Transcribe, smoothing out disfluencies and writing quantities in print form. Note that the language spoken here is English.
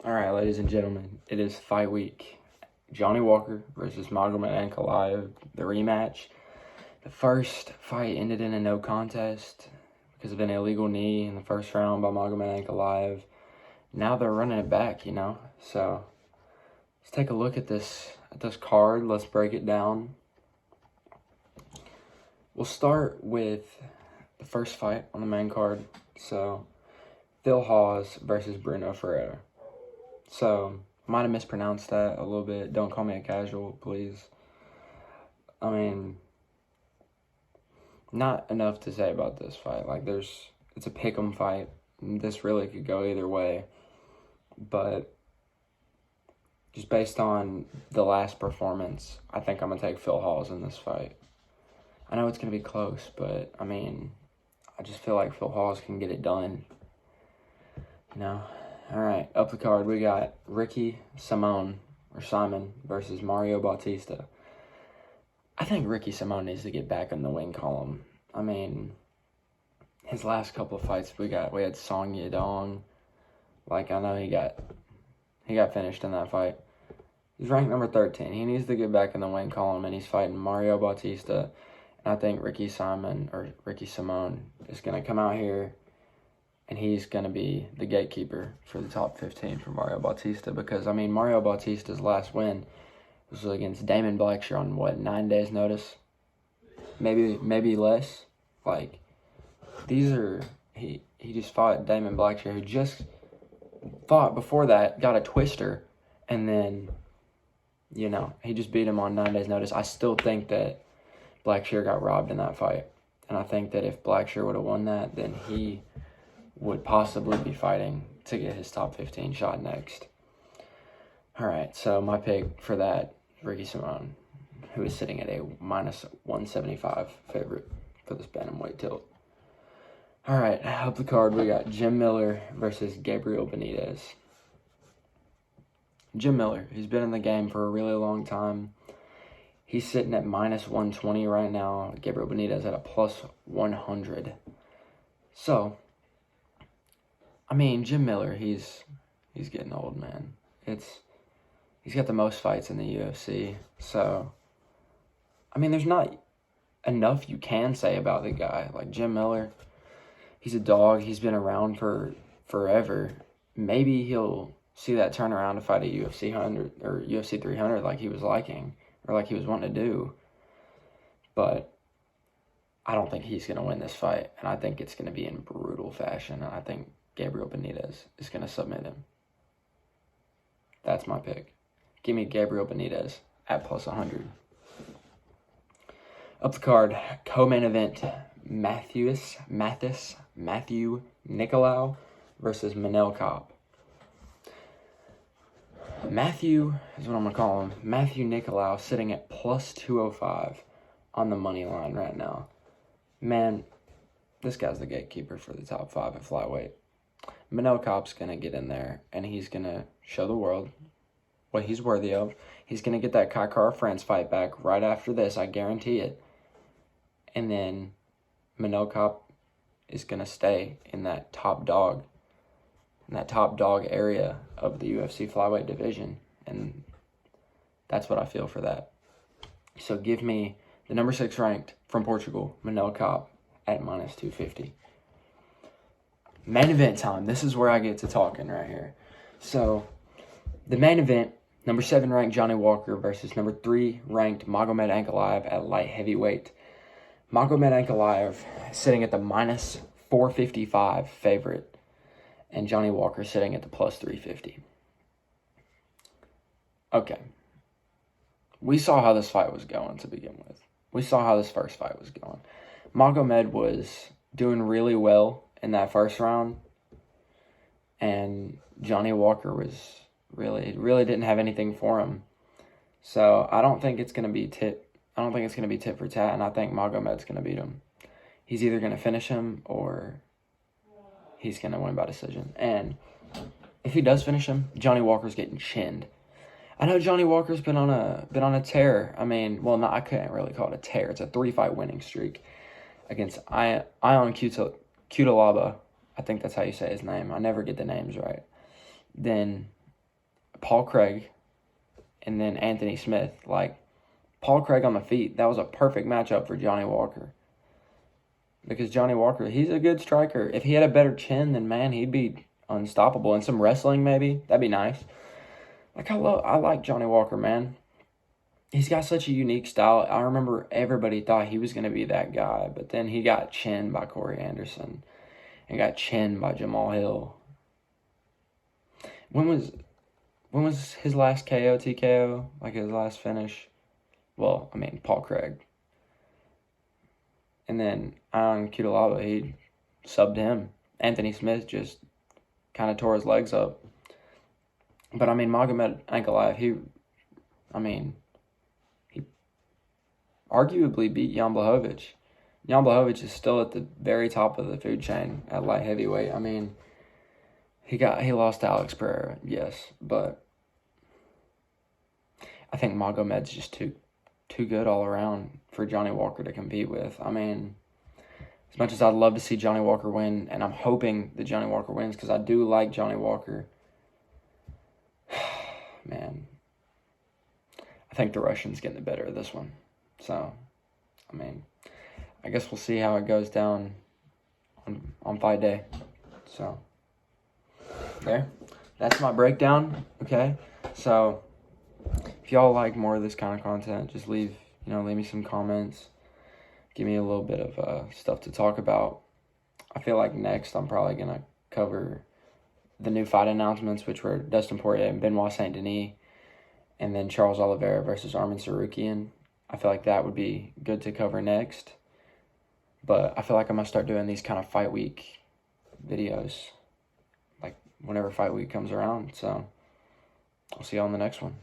All right, ladies and gentlemen, it is fight week. Johnny Walker versus Magomed Ankalaev, the rematch. The first fight ended in a no contest because of an illegal knee in the first round by Magomed Ankalaev. Now they're running it back, So let's take a look at this card. Let's break it down. We'll start with the first fight on the main card. So Phil Hawes versus Bruno Ferreira. So, might have mispronounced that a little bit. Don't call me a casual, please. I mean, not enough to say about this fight. It's a pick'em fight. This really could go either way. But just based on the last performance, I think I'm going to take Phil Hawes in this fight. I know it's going to be close, but, I just feel like Phil Hawes can get it done. All right, up the card, we got Simon versus Mario Bautista. I think Ricky Simon needs to get back in the win column. His last couple of fights we had Song Yadong. I know he got finished in that fight. He's ranked number 13. He needs to get back in the win column, and he's fighting Mario Bautista. And I think Ricky Simon is going to come out here, and he's going to be the gatekeeper for the top 15 for Mario Bautista. Because, Mario Bautista's last win was against Damon Blackshear on, 9 days' notice? Maybe less. He just fought Damon Blackshear, who just fought before that, got a twister, and then, he just beat him on 9 days' notice. I still think that Blackshear got robbed in that fight. And I think that if Blackshear would have won that, then he would possibly be fighting to get his top 15 shot next. All right, so my pick for that, Ricky Simon, who is sitting at a minus 175 favorite for this bantamweight tilt. All right, up the card, we got Jim Miller versus Gabriel Benitez. Jim Miller, he's been in the game for a really long time. He's sitting at minus 120 right now. Gabriel Benitez at a plus 100. So, Jim Miller, he's getting old, man. He's got the most fights in the UFC. So, there's not enough you can say about the guy. Jim Miller, he's a dog. He's been around for forever. Maybe he'll see that turnaround to fight at UFC 100 or UFC 300 like he was liking or like he was wanting to do. But I don't think he's going to win this fight. And I think it's going to be in brutal fashion. And I think Gabriel Benitez is going to submit him. That's my pick. Give me Gabriel Benitez at plus 100. Up the card, co-main event, Matthew Nicolau versus Manel Kopp. Matthew is what I'm going to call him. Matthew Nicolau sitting at plus 205 on the money line right now. Man, this guy's the gatekeeper for the top 5 at flyweight. Manel Kopp's going to get in there, and he's going to show the world what he's worthy of. He's going to get that Kai Kara-France fight back right after this, I guarantee it. And then Manel Kopp is going to stay in that top dog area of the UFC flyweight division. And that's what I feel for that. So give me the number 6 ranked from Portugal, Manel Kopp, at minus 250. Main event time. This is where I get to talking right here. So, the main event, number 7 ranked Johnny Walker versus number 3 ranked Magomed Ankalaev at light heavyweight. Magomed Ankalaev sitting at the minus 455 favorite, and Johnny Walker sitting at the plus 350. Okay. We saw how this fight was going to begin with. We saw how this first fight was going. Magomed was doing really well in that first round, and Johnny Walker was really didn't have anything for him. So I don't think it's going to be tit for tat, and I think Magomed's going to beat him. He's either going to finish him or he's going to win by decision. And if he does finish him, Johnny Walker's getting chinned. I know Johnny Walker's been on a tear. I couldn't really call it a tear. It's a 3-fight winning streak against Ion Cutelaba. I think that's how you say his name. I never get the names right. Then Paul Craig and then Anthony Smith. Like, Paul Craig on the feet, that was a perfect matchup for Johnny Walker. Because Johnny Walker, he's a good striker. If he had a better chin, then, man, he'd be unstoppable. And some wrestling, maybe. That'd be nice. Like, I like Johnny Walker, man. He's got such a unique style. I remember everybody thought he was going to be that guy. But then he got chinned by Corey Anderson. And got chinned by Jamal Hill. When was his last KO, TKO? Like, his last finish? Well, I mean, Paul Craig. And then Ion Cutelaba, he subbed him. Anthony Smith just kind of tore his legs up. But, I mean, Magomed Ankalaev, he arguably beat Jan Blachowicz. Jan Blachowicz is still at the very top of the food chain at light heavyweight. I mean, he lost to Alex Pereira, yes, but I think Magomed's just too good all around for Johnny Walker to compete with. I mean, as much as I'd love to see Johnny Walker win, and I'm hoping that Johnny Walker wins because I do like Johnny Walker, man, I think the Russian's getting the better of this one. So, I mean, I guess we'll see how it goes down on fight day. So, there. That's my breakdown, okay? So, if y'all like more of this kind of content, just leave me some comments. Give me a little bit of stuff to talk about. I feel like next I'm probably going to cover the new fight announcements, which were Dustin Poirier and Benoit Saint Denis, and then Charles Oliveira versus Arman Tsarukyan. I feel like that would be good to cover next. But I feel like I'm going to start doing these kind of fight week videos, like whenever fight week comes around. So I'll see you on the next one.